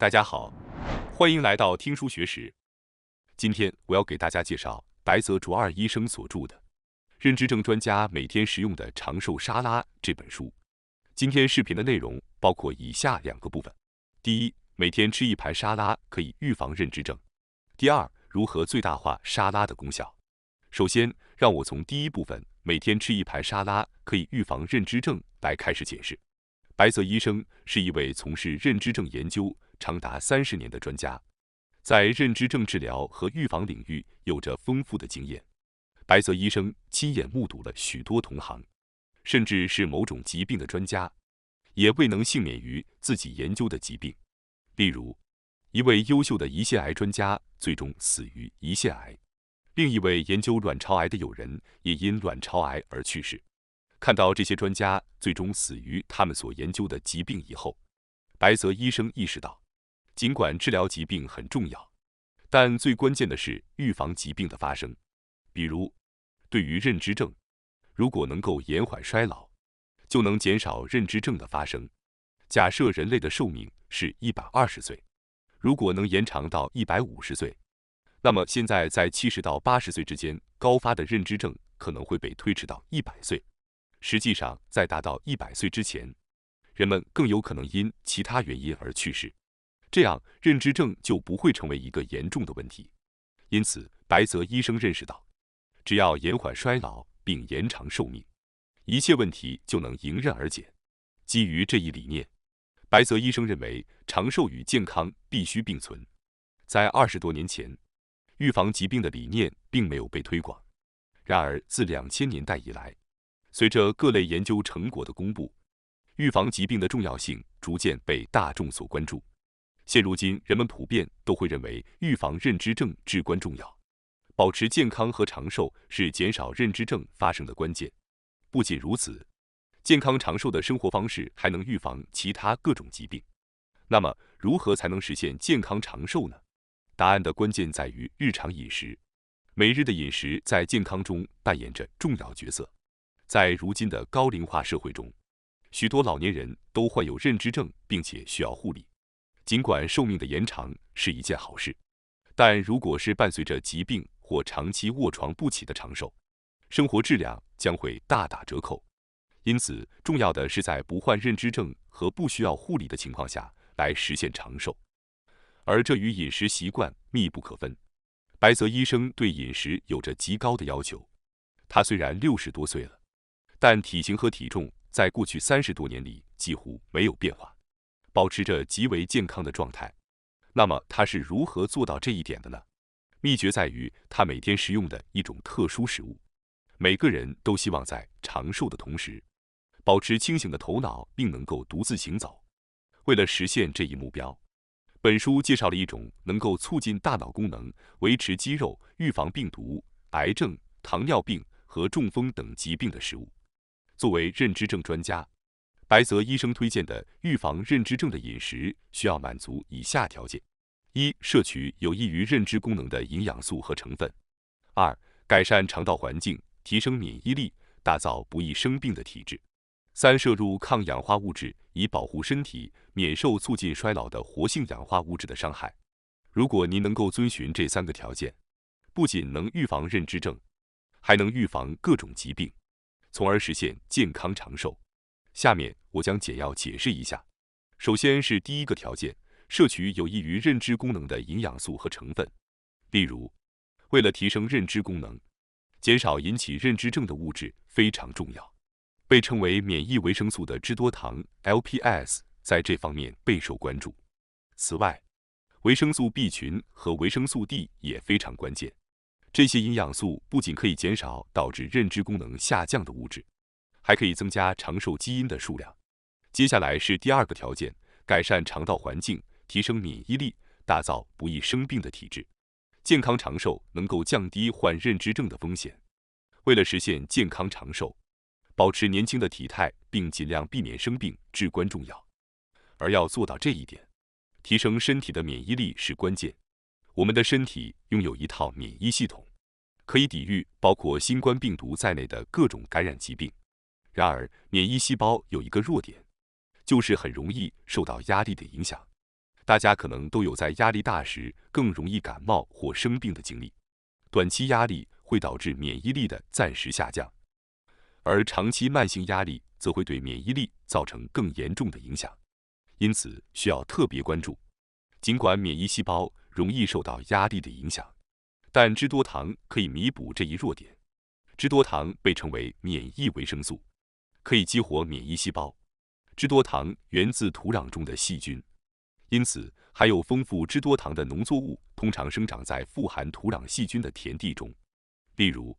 大家好，欢迎来到听书学史。今天我要给大家介绍白泽卓二医生所著的《认知症专家每天食用的长寿沙拉》这本书。今天视频的内容包括以下2个部分：第一，每天吃一盘沙拉可以预防认知症；第二，如何最大化沙拉的功效。首先，让我从第一部分每天吃一盘沙拉可以预防认知症来开始解释。白泽医生是一位从事认知症研究长达30年的专家，在认知症治疗和预防领域有着丰富的经验。白泽医生亲眼目睹了许多同行，甚至是某种疾病的专家，也未能幸免于自己研究的疾病。例如，一位优秀的胰腺癌专家最终死于胰腺癌，另一位研究卵巢癌的友人也因卵巢癌而去世。看到这些专家最终死于他们所研究的疾病以后，白泽医生意识到，尽管治疗疾病很重要，但最关键的是预防疾病的发生。比如，对于认知症，如果能够延缓衰老，就能减少认知症的发生。假设人类的寿命是120岁，如果能延长到150岁，那么现在在70到80岁之间高发的认知症可能会被推迟到100岁。实际上，在达到100岁之前，人们更有可能因其他原因而去世，这样认知症就不会成为一个严重的问题。因此，白泽医生认识到，只要延缓衰老并延长寿命，一切问题就能迎刃而解。基于这一理念，白泽医生认为长寿与健康必须并存。在20多年前，预防疾病的理念并没有被推广。然而，自2000年代以来，随着各类研究成果的公布，预防疾病的重要性逐渐被大众所关注。现如今，人们普遍都会认为预防认知症至关重要。保持健康和长寿是减少认知症发生的关键。不仅如此，健康长寿的生活方式还能预防其他各种疾病。那么，如何才能实现健康长寿呢？答案的关键在于日常饮食。每日的饮食在健康中扮演着重要角色。在如今的高龄化社会中，许多老年人都患有认知症，并且需要护理。尽管寿命的延长是一件好事，但如果是伴随着疾病或长期卧床不起的长寿，生活质量将会大打折扣。因此，重要的是在不患认知症和不需要护理的情况下来实现长寿，而这与饮食习惯密不可分。白泽医生对饮食有着极高的要求。他虽然60多岁了，但体型和体重在过去30多年里几乎没有变化，保持着极为健康的状态。那么他是如何做到这一点的呢？秘诀在于他每天食用的一种特殊食物。每个人都希望在长寿的同时，保持清醒的头脑，并能够独自行走。为了实现这一目标，本书介绍了一种能够促进大脑功能、维持肌肉、预防病毒、癌症、糖尿病和中风等疾病的食物。作为认知症专家，白泽医生推荐的预防认知症的饮食需要满足以下条件：一、摄取有益于认知功能的营养素和成分；二、改善肠道环境，提升免疫力，打造不易生病的体质；三、摄入抗氧化物质，以保护身体免受促进衰老的活性氧化物质的伤害。如果您能够遵循这3个条件，不仅能预防认知症，还能预防各种疾病，从而实现健康长寿。下面我将简要解释一下。首先是第一个条件，摄取有益于认知功能的营养素和成分。例如，为了提升认知功能，减少引起认知症的物质非常重要。被称为免疫维生素的脂多糖 LPS 在这方面备受关注。此外，维生素 B 群和维生素 D 也非常关键。这些营养素不仅可以减少导致认知功能下降的物质，还可以增加长寿基因的数量。接下来是第2个条件，改善肠道环境，提升免疫力，打造不易生病的体质。健康长寿能够降低患认知症的风险。为了实现健康长寿，保持年轻的体态并尽量避免生病至关重要。而要做到这一点，提升身体的免疫力是关键。我们的身体拥有一套免疫系统，可以抵御包括新冠病毒在内的各种感染疾病。然而，免疫细胞有一个弱点，就是很容易受到压力的影响。大家可能都有在压力大时更容易感冒或生病的经历。短期压力会导致免疫力的暂时下降，而长期慢性压力则会对免疫力造成更严重的影响，因此需要特别关注。尽管免疫细胞容易受到压力的影响，但脂多糖可以弥补这一弱点。脂多糖被称为免疫维生素，可以激活免疫细胞。脂多糖源自土壤中的细菌，因此含有丰富脂多糖的农作物通常生长在富含土壤细菌的田地中，例如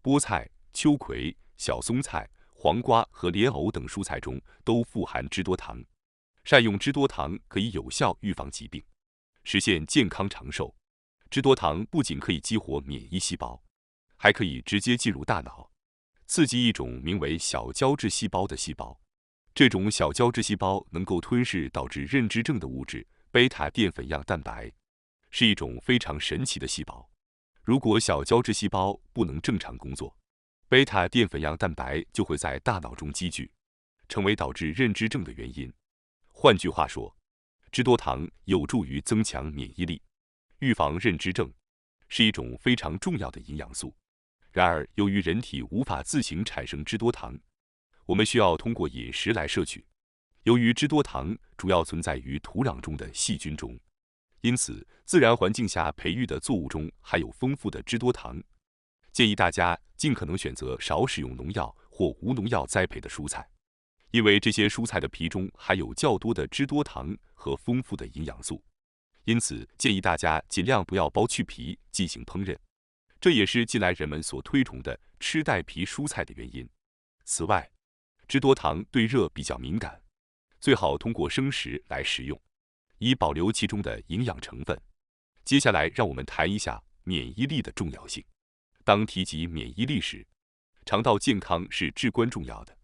菠菜、秋葵、小松菜、黄瓜和莲藕等蔬菜中都富含脂多糖。善用脂多糖可以有效预防疾病，实现健康长寿。脂多糖不仅可以激活免疫细胞，还可以直接进入大脑，刺激一种名为小胶质细胞的细胞。这种小胶质细胞能够吞噬导致认知症的物质贝塔淀粉样蛋白，是一种非常神奇的细胞。如果小胶质细胞不能正常工作，贝塔淀粉样蛋白就会在大脑中积聚，成为导致认知症的原因。换句话说，脂多糖有助于增强免疫力，预防认知症，是一种非常重要的营养素。然而，由于人体无法自行产生脂多糖，我们需要通过饮食来摄取。由于脂多糖主要存在于土壤中的细菌中，因此自然环境下培育的作物中含有丰富的脂多糖。建议大家尽可能选择少使用农药或无农药栽培的蔬菜，因为这些蔬菜的皮中含有较多的脂多糖和丰富的营养素。因此，建议大家尽量不要剥去皮进行烹饪，这也是近来人们所推崇的吃带皮蔬菜的原因。此外，脂多糖对热比较敏感，最好通过生食来食用，以保留其中的营养成分。接下来，让我们谈一下免疫力的重要性。当提及免疫力时，肠道健康是至关重要的，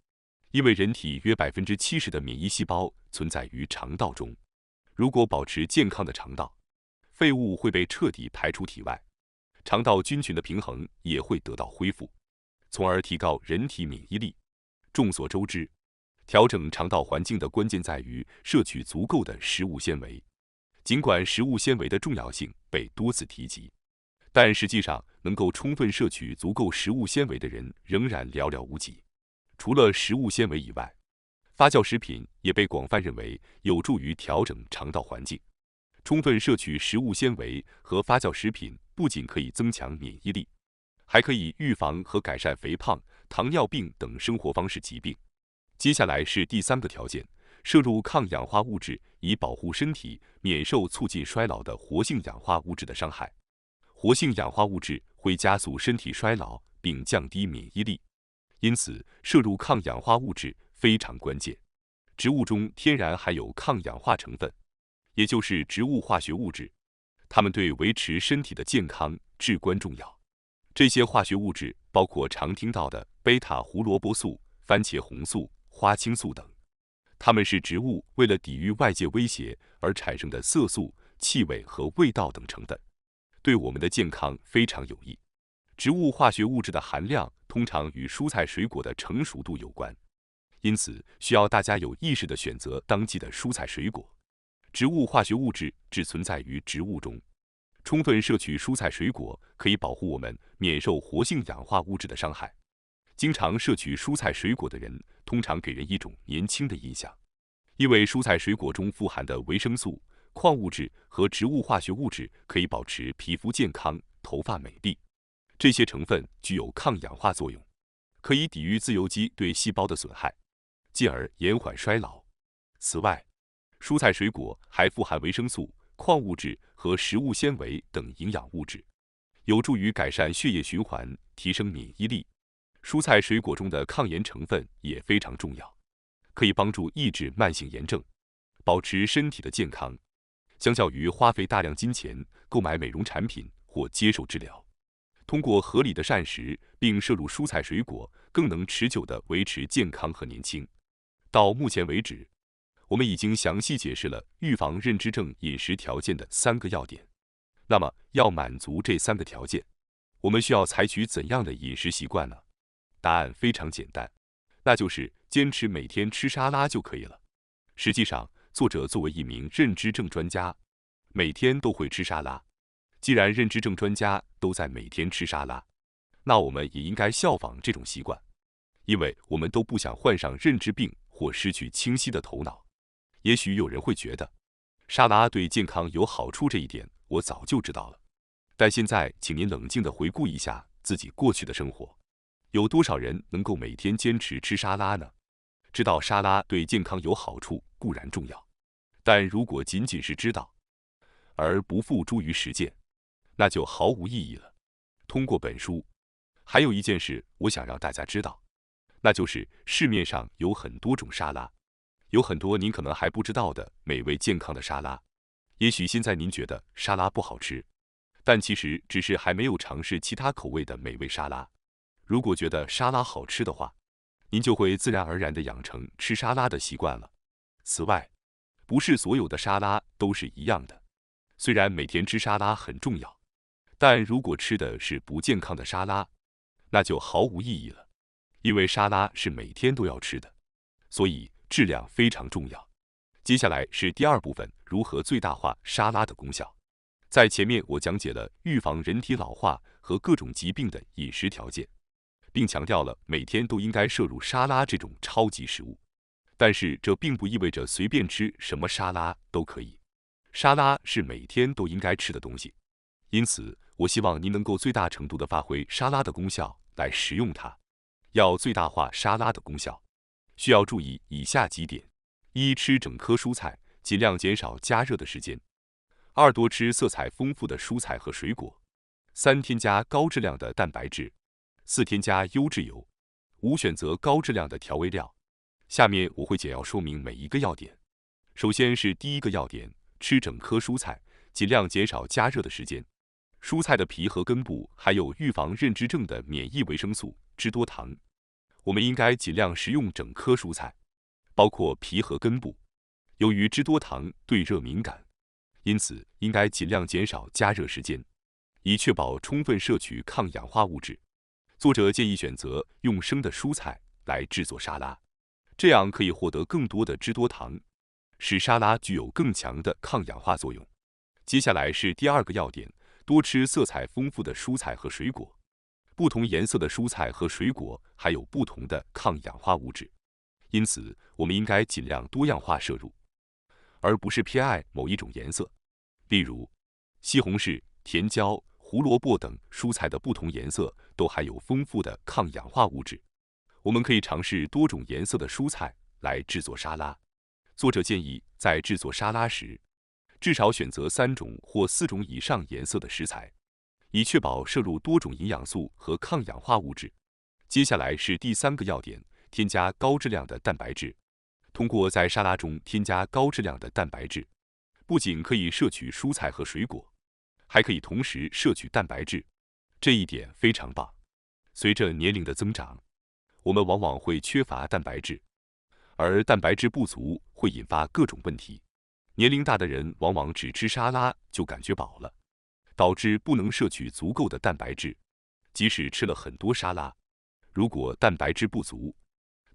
因为人体约70%的免疫细胞存在于肠道中。如果保持健康的肠道，废物会被彻底排出体外，肠道菌群的平衡也会得到恢复，从而提高人体免疫力。众所周知，调整肠道环境的关键在于摄取足够的食物纤维。尽管食物纤维的重要性被多次提及，但实际上能够充分摄取足够食物纤维的人仍然寥寥无几。除了食物纤维以外，发酵食品也被广泛认为有助于调整肠道环境。充分摄取食物纤维和发酵食品不仅可以增强免疫力，还可以预防和改善肥胖、糖尿病等生活方式疾病。接下来是第3个条件，摄入抗氧化物质，以保护身体免受促进衰老的活性氧化物质的伤害。活性氧化物质会加速身体衰老并降低免疫力，因此摄入抗氧化物质非常关键。植物中天然含有抗氧化成分，也就是植物化学物质，它们对维持身体的健康至关重要。这些化学物质包括常听到的贝塔胡萝卜素、番茄红素、花青素等，它们是植物为了抵御外界威胁而产生的色素、气味和味道等成分，对我们的健康非常有益。植物化学物质的含量通常与蔬菜水果的成熟度有关，因此需要大家有意识地选择当季的蔬菜水果。植物化学物质只存在于植物中，充分摄取蔬菜水果可以保护我们免受活性氧化物质的伤害。经常摄取蔬菜水果的人通常给人一种年轻的印象，因为蔬菜水果中富含的维生素、矿物质和植物化学物质可以保持皮肤健康、头发美丽。这些成分具有抗氧化作用，可以抵御自由基对细胞的损害，进而延缓衰老。此外，蔬菜水果还富含维生素、矿物质和食物纤维等营养物质，有助于改善血液循环，提升免疫力。蔬菜水果中的抗炎成分也非常重要，可以帮助抑制慢性炎症，保持身体的健康。相较于花费大量金钱购买美容产品或接受治疗，通过合理的膳食并摄入蔬菜水果，更能持久地维持健康和年轻。到目前为止，我们已经详细解释了预防认知症饮食条件的3个要点。那么，要满足这3个条件，我们需要采取怎样的饮食习惯呢？答案非常简单，那就是坚持每天吃沙拉就可以了。实际上，作者作为一名认知症专家，每天都会吃沙拉。既然认知症专家都在每天吃沙拉，那我们也应该效仿这种习惯，因为我们都不想患上认知病或失去清晰的头脑。也许有人会觉得，沙拉对健康有好处这一点我早就知道了。但现在，请您冷静地回顾一下自己过去的生活，有多少人能够每天坚持吃沙拉呢？知道沙拉对健康有好处固然重要，但如果仅仅是知道，而不付诸于实践，那就毫无意义了。通过本书，还有一件事我想让大家知道，那就是市面上有很多种沙拉，有很多您可能还不知道的美味健康的沙拉。也许现在您觉得沙拉不好吃，但其实只是还没有尝试其他口味的美味沙拉。如果觉得沙拉好吃的话，您就会自然而然地养成吃沙拉的习惯了。此外，不是所有的沙拉都是一样的。虽然每天吃沙拉很重要，但如果吃的是不健康的沙拉，那就毫无意义了。因为沙拉是每天都要吃的，所以质量非常重要。接下来是第二部分，如何最大化沙拉的功效。在前面我讲解了预防人体老化和各种疾病的饮食条件，并强调了每天都应该摄入沙拉这种超级食物。但是这并不意味着随便吃什么沙拉都可以。沙拉是每天都应该吃的东西，因此我希望您能够最大程度地发挥沙拉的功效来食用它。要最大化沙拉的功效，需要注意以下几点：一、吃整颗蔬菜，尽量减少加热的时间；二、多吃色彩丰富的蔬菜和水果；三、添加高质量的蛋白质；四、添加优质油；五、选择高质量的调味料。下面我会简要说明每一个要点。首先是第一个要点，吃整颗蔬菜，尽量减少加热的时间。蔬菜的皮和根部含有预防认知症的免疫维生素脂多糖，我们应该尽量食用整颗蔬菜，包括皮和根部。由于脂多糖对热敏感，因此应该尽量减少加热时间，以确保充分摄取抗氧化物质。作者建议选择用生的蔬菜来制作沙拉，这样可以获得更多的脂多糖，使沙拉具有更强的抗氧化作用。接下来是第二个要点，多吃色彩丰富的蔬菜和水果。不同颜色的蔬菜和水果含有不同的抗氧化物质，因此我们应该尽量多样化摄入，而不是偏爱某一种颜色。例如，西红柿、甜椒、胡萝卜等蔬菜的不同颜色都含有丰富的抗氧化物质。我们可以尝试多种颜色的蔬菜来制作沙拉。作者建议在制作沙拉时，至少选择3种或4种以上颜色的食材，以确保摄入多种营养素和抗氧化物质。接下来是第三个要点，添加高质量的蛋白质。通过在沙拉中添加高质量的蛋白质，不仅可以摄取蔬菜和水果，还可以同时摄取蛋白质，这一点非常棒。随着年龄的增长，我们往往会缺乏蛋白质，而蛋白质不足会引发各种问题。年龄大的人往往只吃沙拉就感觉饱了，导致不能摄取足够的蛋白质。即使吃了很多沙拉，如果蛋白质不足，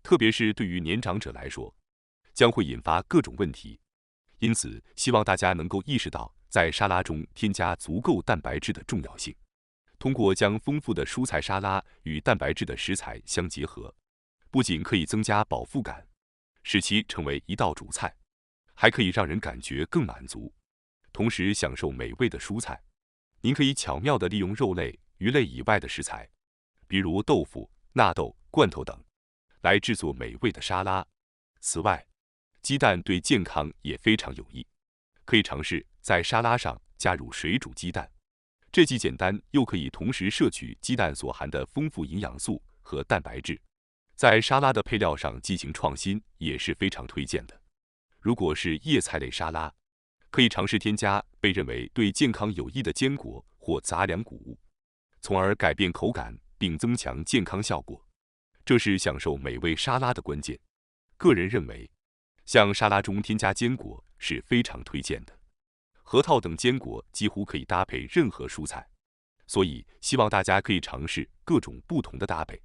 特别是对于年长者来说，将会引发各种问题。因此，希望大家能够意识到在沙拉中添加足够蛋白质的重要性。通过将丰富的蔬菜沙拉与蛋白质的食材相结合，不仅可以增加饱腹感，使其成为一道主菜，还可以让人感觉更满足，同时享受美味的蔬菜。您可以巧妙地利用肉类、鱼类以外的食材，比如豆腐、纳豆、罐头等，来制作美味的沙拉。此外，鸡蛋对健康也非常有益，可以尝试在沙拉上加入水煮鸡蛋，这既简单又可以同时摄取鸡蛋所含的丰富营养素和蛋白质。在沙拉的配料上进行创新也是非常推荐的。如果是叶菜类沙拉，可以尝试添加被认为对健康有益的坚果或杂粮谷物，从而改变口感并增强健康效果。这是享受美味沙拉的关键。个人认为，向沙拉中添加坚果是非常推荐的。核桃等坚果几乎可以搭配任何蔬菜，所以希望大家可以尝试各种不同的搭配，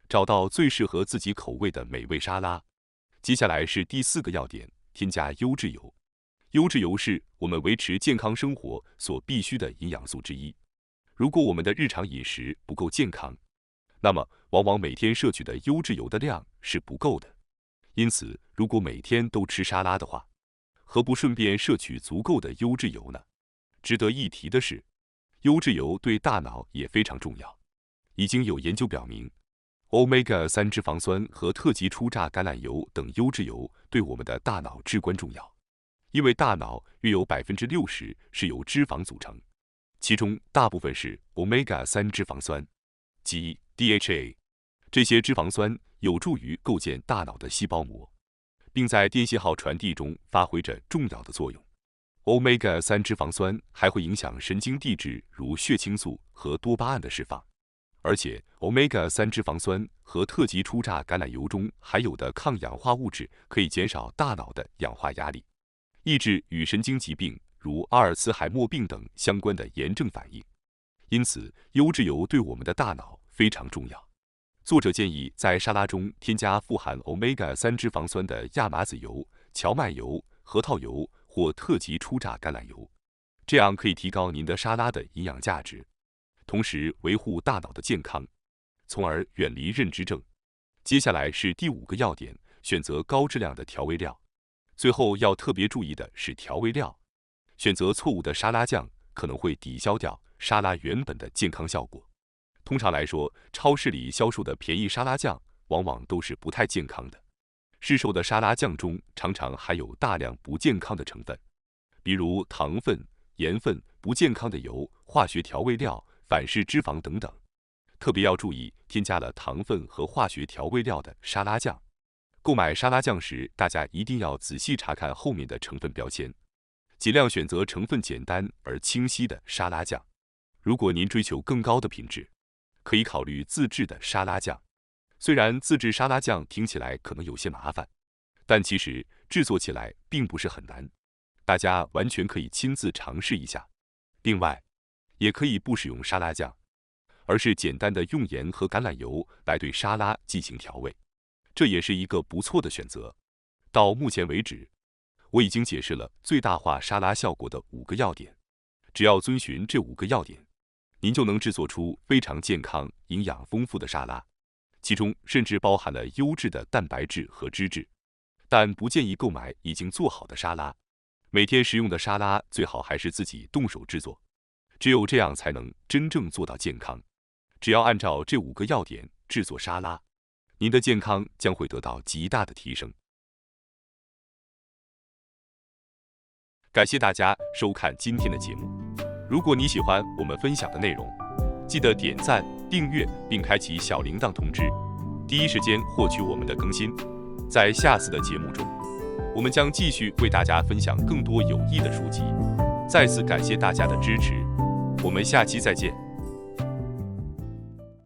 找到最适合自己口味的美味沙拉。接下来是第4个要点，添加优质油。优质油是我们维持健康生活所必需的营养素之一。如果我们的日常饮食不够健康，那么往往每天摄取的优质油的量是不够的。因此，如果每天都吃沙拉的话，何不顺便摄取足够的优质油呢？值得一提的是，优质油对大脑也非常重要。已经有研究表明，Omega-3脂肪酸和特级初榨橄榄油等优质油对我们的大脑至关重要。因为大脑约有60%是由脂肪组成，其中大部分是 Omega-3脂肪酸，即 DHA。这些脂肪酸有助于构建大脑的细胞膜，并在电信号传递中发挥着重要的作用。Omega-3脂肪酸还会影响神经递质，如血清素和多巴胺的释放。而且 ，Omega-3脂肪酸和特级初榨橄榄油中含有的抗氧化物质可以减少大脑的氧化压力，抑制与神经疾病如阿尔茨海默病等相关的炎症反应。因此，优质油对我们的大脑非常重要。作者建议在沙拉中添加富含 Omega-3脂肪酸的亚麻籽油、荞麦油、核桃油或特级初榨橄榄油，这样可以提高您的沙拉的营养价值，同时维护大脑的健康，从而远离认知症。接下来是第5个要点，选择高质量的调味料。最后要特别注意的是调味料，选择错误的沙拉酱可能会抵消掉沙拉原本的健康效果。通常来说，超市里销售的便宜沙拉酱往往都是不太健康的。市售的沙拉酱中常常含有大量不健康的成分，比如糖分、盐分、不健康的油、化学调味料、反式脂肪等等。特别要注意添加了糖分和化学调味料的沙拉酱。购买沙拉酱时，大家一定要仔细查看后面的成分标签，尽量选择成分简单而清晰的沙拉酱。如果您追求更高的品质，可以考虑自制的沙拉酱。虽然自制沙拉酱听起来可能有些麻烦，但其实制作起来并不是很难，大家完全可以亲自尝试一下。另外，也可以不使用沙拉酱，而是简单的用盐和橄榄油来对沙拉进行调味，这也是一个不错的选择。到目前为止，我已经解释了最大化沙拉效果的5个要点，只要遵循这5个要点，您就能制作出非常健康、营养丰富的沙拉，其中甚至包含了优质的蛋白质和脂质。但不建议购买已经做好的沙拉，每天食用的沙拉最好还是自己动手制作，只有这样才能真正做到健康。只要按照这5个要点制作沙拉，您的健康将会得到极大的提升。感谢大家收看今天的节目。如果你喜欢我们分享的内容，记得点赞、订阅并开启小铃铛通知，第一时间获取我们的更新。在下次的节目中，我们将继续为大家分享更多有益的书籍。再次感谢大家的支持，我们下期再见。